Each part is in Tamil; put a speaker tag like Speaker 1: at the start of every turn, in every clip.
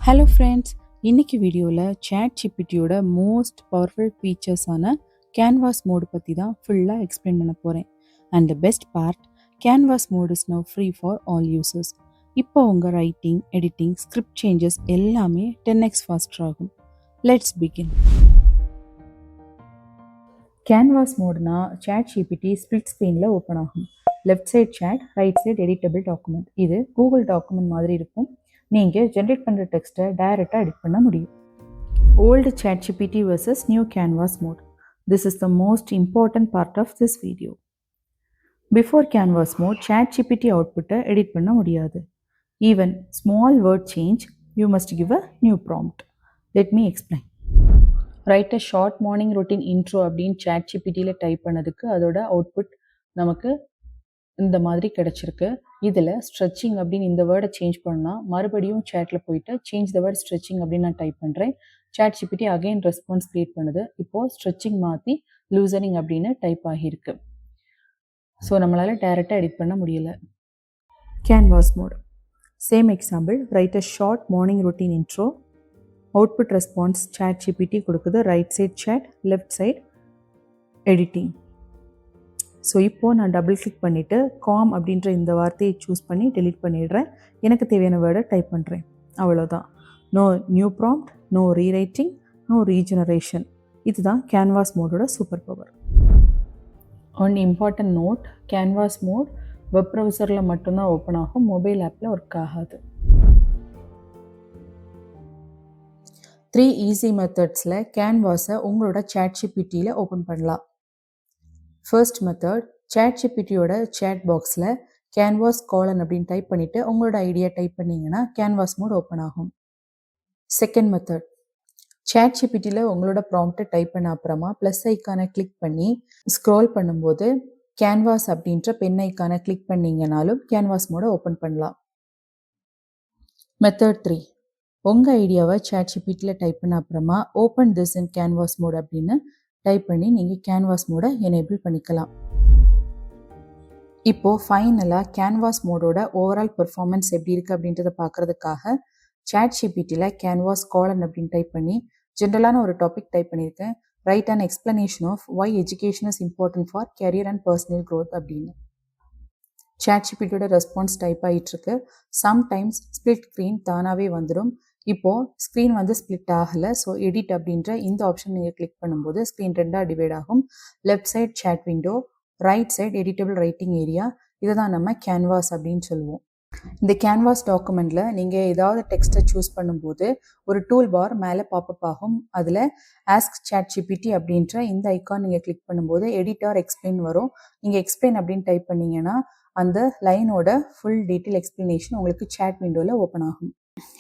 Speaker 1: ஹலோ ஃப்ரெண்ட்ஸ், இன்னைக்கு வீடியோவில் சேட் ஜிபிடியோட மோஸ்ட் பவர்ஃபுல் ஃபீச்சர்ஸான கேன்வாஸ் மோடு பற்றி தான் ஃபுல்லாக எக்ஸ்பிளைன் பண்ண போகிறேன். And the best part, canvas mode is now free for all users. இப்போ உங்கள் ரைட்டிங், எடிட்டிங், ஸ்கிரிப்ட் சேஞ்சஸ் எல்லாமே 10x ஃபாஸ்டர் ஆகும். Let's begin. கேன்வாஸ் மோட்னா சேட் ஜிபிடி ஸ்பிளிட் ஸ்க்ரீனில் ஓப்பன் ஆகும். Left side chat, right side editable document. இது கூகுள் டாக்குமெண்ட் மாதிரி இருக்கும். நீங்கள் ஜென்ரேட் பண்ணுற டெக்ஸ்ட்டை டைரெக்டாக எடிட் பண்ண முடியும். Old ChatGPT versus new canvas mode. This is the most important part of this video. Before canvas mode, ChatGPT அவுட்புட்டை எடிட் பண்ண முடியாது. Even small word change, you must give a new prompt. Let me explain. Write a short morning routine intro அப்படின்னு ChatGPTயில் டைப் பண்ணதுக்கு அதோட அவுட்புட் நமக்கு இந்த மாதிரி கிடச்சிருக்கு. இதில் ஸ்ட்ரெச்சிங் அப்படின்னு இந்த வேர்டை சேஞ்ச் பண்ணால் மறுபடியும் சேட்டில் போயிட்டு சேஞ்ச் த வேர்ட் ஸ்ட்ரெச்சிங் அப்படின்னு நான் டைப் பண்ணுறேன். ChatGPT அகைன் ரெஸ்பான்ஸ் க்ரியேட் பண்ணுது. இப்போது ஸ்ட்ரெச்சிங் மாற்றி லூசனிங் அப்படின்னு டைப் ஆகியிருக்கு. ஸோ நம்மளால் டைரெக்டாக எடிட் பண்ண முடியலை. Canvas mode. Same example, write a short morning routine intro. Output response ChatGPT கொடுக்குது. Right side chat, left side editing. So இப்போது நான் டபுள் கிளிக் பண்ணிவிட்டு காம் அப்படின்ற இந்த வார்த்தையை சூஸ் பண்ணி டெலீட் பண்ணிடுறேன். எனக்கு தேவையான வேர்டை டைப் பண்ணுறேன். அவ்வளோதான். No new prompt, no rewriting, no regeneration. இதுதான் கேன்வாஸ் மோடோட super power. One important note, canvas mode web ப்ரௌசரில் மட்டும்தான் ஓப்பன் ஆகும், மொபைல் ஆப்பில் ஒர்க் ஆகாது. 3 ஈஸி மெத்தட்ஸில் கேன்வாஸை உங்களோட ChatGPTயில் ஓப்பன் பண்ணலாம். ஃபர்ஸ்ட் மெத்தட், ChatGPTயோட சேட் பாக்ஸில் கேன்வாஸ் காலன் அப்படின்னு டைப் பண்ணிவிட்டு உங்களோட ஐடியா டைப் பண்ணிங்கன்னா கேன்வாஸ் மோட் ஓப்பன் ஆகும். செகண்ட் மெத்தட், ChatGPTயில் உங்களோட ப்ராம்ப்டை டைப் பண்ண அப்புறமா ப்ளஸ் ஐக்கானை கிளிக் பண்ணி ஸ்க்ரோல் பண்ணும்போது கேன்வாஸ் அப்படின்ற பென் ஐக்கானை கிளிக் பண்ணிங்கனாலும் கேன்வாஸ் மோடை ஓப்பன் பண்ணலாம். மெத்தட் 3, உங்கள் ஐடியாவை ChatGPTயில் டைப் பண்ண அப்புறமா open this in canvas mode அப்படின்னு டைப் பண்ணி நீங்கள் கேன்வாஸ் மோடை எனேபிள் பண்ணிக்கலாம். இப்போது ஃபைனலாக கேன்வாஸ் மோடோட ஓவரால் பெர்ஃபார்மன்ஸ் எப்படி இருக்குது அப்படின்றத பார்க்குறதுக்காக ChatGPTயில் கேன்வாஸ் காலன் அப்படின்னு டைப் பண்ணி ஜென்ரலான ஒரு டாபிக் டைப் பண்ணியிருக்கேன். Write and explanation of why education is important for career and personal growth அப்படின்னு. ChatGPTயோட ரெஸ்பான்ஸ் டைப் ஆகிட்டுருக்கு. சம்டைம்ஸ் ஸ்பிளிட் ஸ்க்ரீன் தானாகவே வந்துடும். இப்போது ஸ்க்ரீன் வந்து ஸ்ப்ளிட் ஆகலை. ஸோ எடிட் அப்படின்ற இந்த ஆப்ஷன் நீங்கள் கிளிக் பண்ணும்போது ஸ்க்ரீன் ரெண்டாக டிவைட் ஆகும். Left side chat window, right side editable writing area. இதை தான் நம்ம கேன்வாஸ் அப்படின்னு சொல்லுவோம். இந்த கேன்வாஸ் டாக்குமெண்ட்டில் நீங்கள் ஏதாவது டெக்ஸ்ட்டை சூஸ் பண்ணும்போது ஒரு டூல் பார் மேலே பாப்பப் ஆகும். அதில் ஆஸ்க் ChatGPT அப்படின்ற இந்த ஐக்கான் நீங்கள் கிளிக் பண்ணும்போது எடிட் ஆர் எக்ஸ்பிளைன் வரும். நீங்கள் எக்ஸ்பிளைன் அப்படின்னு டைப் பண்ணிங்கன்னா அந்த லைனோட ஃபுல் டீட்டெயில் எக்ஸ்பிளனேஷன் உங்களுக்கு சேட் விண்டோவில் ஓப்பன் ஆகும்.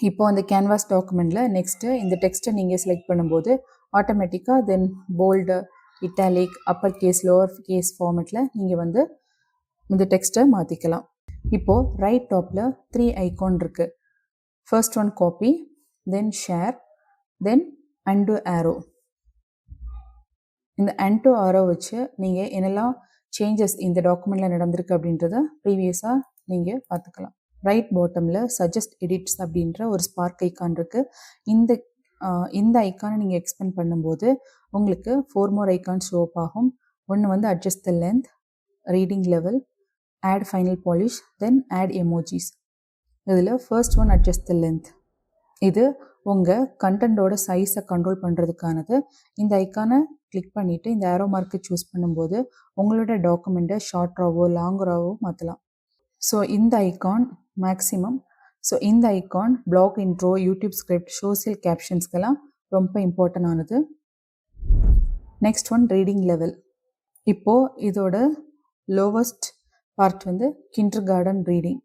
Speaker 1: இப்போ அந்த கேன்வாஸ் டாக்குமெண்ட்டில் நெக்ஸ்ட்டு இந்த டெக்ஸ்ட்டை நீங்கள் செலக்ட் பண்ணும்போது ஆட்டோமேட்டிக்காக then bold, italic, upper case, lower case ஃபார்மெட்டில் நீங்கள் வந்து இந்த டெக்ஸ்ட்டை மாற்றிக்கலாம். இப்போது ரைட் டாப்பில் 3 ஐக்கான் இருக்குது. First one copy, then share, then undo arrow. இந்த அன்டு ஆரோ வச்சு நீங்கள் என்னெல்லாம் சேஞ்சஸ் இந்த டாக்குமெண்ட்டில் நடந்திருக்கு அப்படின்றத ப்ரீவியஸாக நீங்கள் பார்த்துக்கலாம். ரைட் பாட்டமில் சஜஸ்ட் எடிட்ஸ் அப்படின்ற ஒரு ஸ்பார்க் ஐக்கான் இருக்குது. இந்த ஐக்கானை நீங்கள் எக்ஸ்பெண்ட் பண்ணும்போது உங்களுக்கு 4 more ஐக்கான் ஷோ அப் ஆகும். ஒன்று வந்து adjust the length, reading level, add final polish, then add emojis. இதில் first one adjust the length. இது உங்கள் கண்டென்ட்டோட சைஸை கண்ட்ரோல் பண்ணுறதுக்கானது. இந்த ஐக்கானை கிளிக் பண்ணிவிட்டு இந்த ஆரோ மார்க்கை சூஸ் பண்ணும்போது உங்களோட டாக்குமெண்ட்டை ஷார்ட்ராவோ லாங்கராவோ மாற்றலாம். ஸோ இந்த ஐக்கான் மேக்ஸிமம். ஸோ இந்த icon blog intro, YouTube script, social கேப்ஷன்ஸ்க்கெல்லாம் ரொம்ப இம்பார்ட்டன்ட் ஆனது. Next one reading level. இப்போது இதோட லோவஸ்ட் பார்ட் வந்து கிண்டர் கார்டன் ரீடிங்.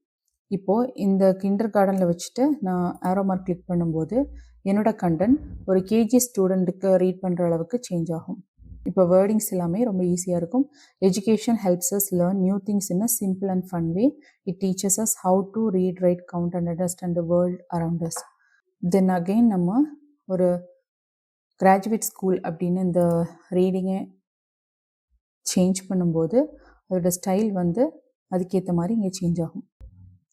Speaker 1: இப்போது இந்த கிண்டர் கார்டனில் வச்சுட்டு நான் ஆரோ மார்க் கிளிக் பண்ணும்போது என்னோட கண்டென்ட் ஒரு கேஜி ஸ்டூடெண்ட்டுக்கு ரீட் பண்ணுற அளவுக்கு சேஞ்ச் ஆகும். இப்போ வேர்டிங்ஸ் எல்லாமே ரொம்ப ஈஸியாக இருக்கும். Education helps us learn new things in a simple and fun way. It teaches us how to read, write, count and understand the world around us. Then again நம்ம ஒரு கிராஜுவேட் ஸ்கூல் அப்படின்னு இந்த ரீடிங்கை சேஞ்ச் பண்ணும்போது அதோட ஸ்டைல் வந்து அதுக்கேற்ற மாதிரி இங்கே சேஞ்ச் ஆகும்.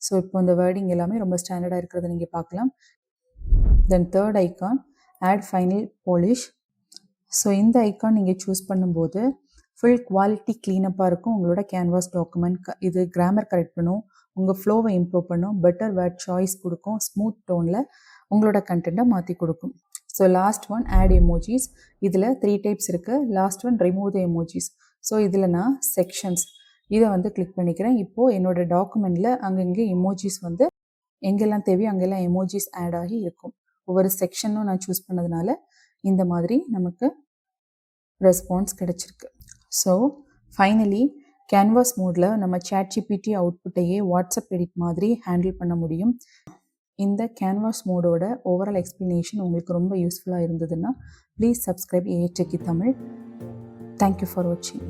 Speaker 1: ஸோ இப்போ இந்த வேர்டிங் எல்லாமே ரொம்ப ஸ்டாண்டர்டாக இருக்கிறத நீங்கள் பார்க்கலாம். Then third icon add final polish. So இந்த ஐக்கான் நீங்கள் சூஸ் பண்ணும்போது ஃபுல் குவாலிட்டி க்ளீனப்பாக இருக்கும் உங்களோட கேன்வாஸ் டாக்குமெண்ட். இது கிராமர் கரெக்ட் பண்ணும், உங்கள் ஃப்ளோவை இம்ப்ரூவ் பண்ணும், பெட்டர் வேர்ட் சாய்ஸ் கொடுக்கும், ஸ்மூத் டோனில் உங்களோட கண்டென்ட்டை மாற்றி கொடுக்கும். So last one add emojis. இதில் 3 டைப்ஸ் இருக்குது. Last one remove the emojis. So இதில் நான் செக்ஷன்ஸ் இதை வந்து கிளிக் பண்ணிக்கிறேன். இப்போது என்னோட டாக்குமெண்ட்டில் அங்கங்கே எமோஜிஸ் வந்து எங்கெல்லாம் தேவையோ அங்கெல்லாம் எமோஜிஸ் ஆட் ஆகி இருக்கும். ஒவ்வொரு செக்ஷனும் நான் சூஸ் பண்ணதுனால இந்த மாதிரி நமக்கு ரெஸ்பான்ஸ் கிடைச்சிருக்கு. ஸோ ஃபைனலி கேன்வாஸ் மோடில் நம்ம ChatGPT அவுட்புட்டையே வாட்ஸ்அப் எடிட் மாதிரி ஹேண்டில் பண்ண முடியும். இந்த கேன்வாஸ் மோடோட ஓவரால் எக்ஸ்ப்ளனேஷன் உங்களுக்கு ரொம்ப யூஸ்ஃபுல்லாக இருந்ததுன்னா please subscribe AI Techie Tamil. Thank you for வாட்சிங்.